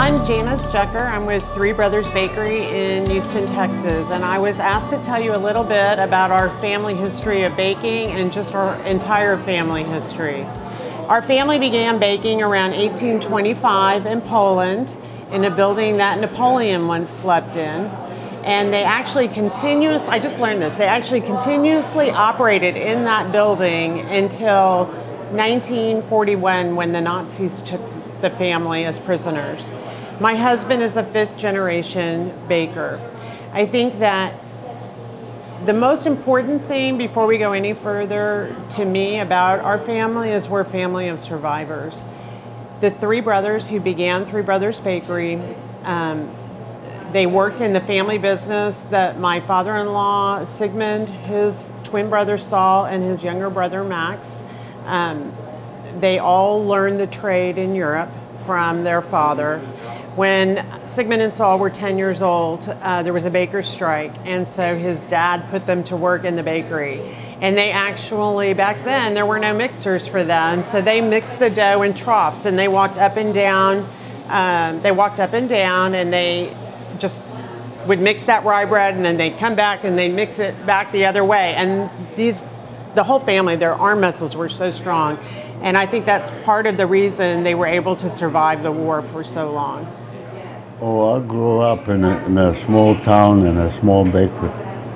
I'm Janice Jucker. I'm with Three Brothers Bakery in Houston, Texas, and I was asked to tell you a little bit about our family history of baking and just our entire family history. Our family began baking around 1825 in Poland in a building that Napoleon once slept in. And they actually I just learned this, they actually continuously operated in that building until 1941 when the Nazis took the family as prisoners. My husband is a fifth generation baker. I think that the most important thing before we go any further to me about our family is we're a family of survivors. The three brothers who began Three Brothers Bakery, they worked in the family business that my father-in-law, Sigmund, his twin brother Saul, and his younger brother Max, they all learned the trade in Europe from their father. When Sigmund and Saul were 10 years old, there was a baker's strike, and so his dad put them to work in the bakery. And they actually, back then, there were no mixers for them, so they mixed the dough in troughs, and they walked up and down. And they just would mix that rye bread, and then they'd come back and they'd mix it back the other way. And the whole family, their arm muscles were so strong. And I think that's part of the reason they were able to survive the war for so long. Oh, I grew up in a small town in a small bakery.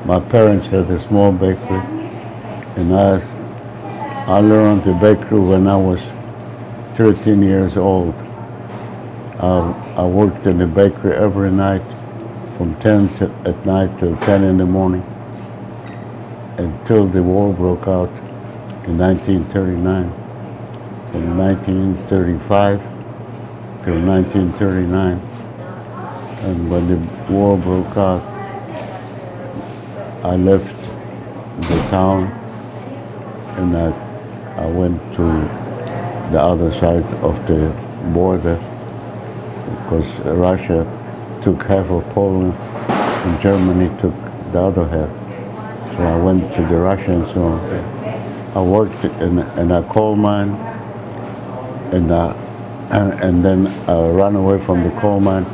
My parents had a small bakery, and I learned the bakery when I was 13 years old. I worked in the bakery every night from 10 at night till 10 in the morning until the war broke out in 1939. From 1935 till 1939. And when the war broke out, I left the town and I went to the other side of the border because Russia took half of Poland and Germany took the other half. So I went to the Russian zone. I worked in a coal mine, and then I ran away from the coal mine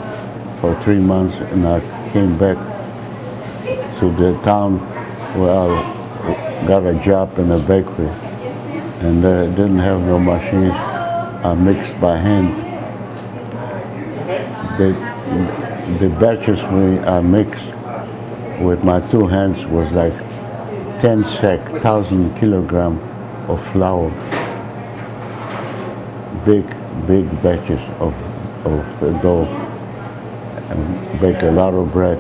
for 3 months, and I came back to the town where I got a job in a bakery, and they didn't have no machines. I mixed by hand. The batches I mixed with my two hands was like 1,000 kilograms of flour. Big batches of dough, and bake a lot of bread.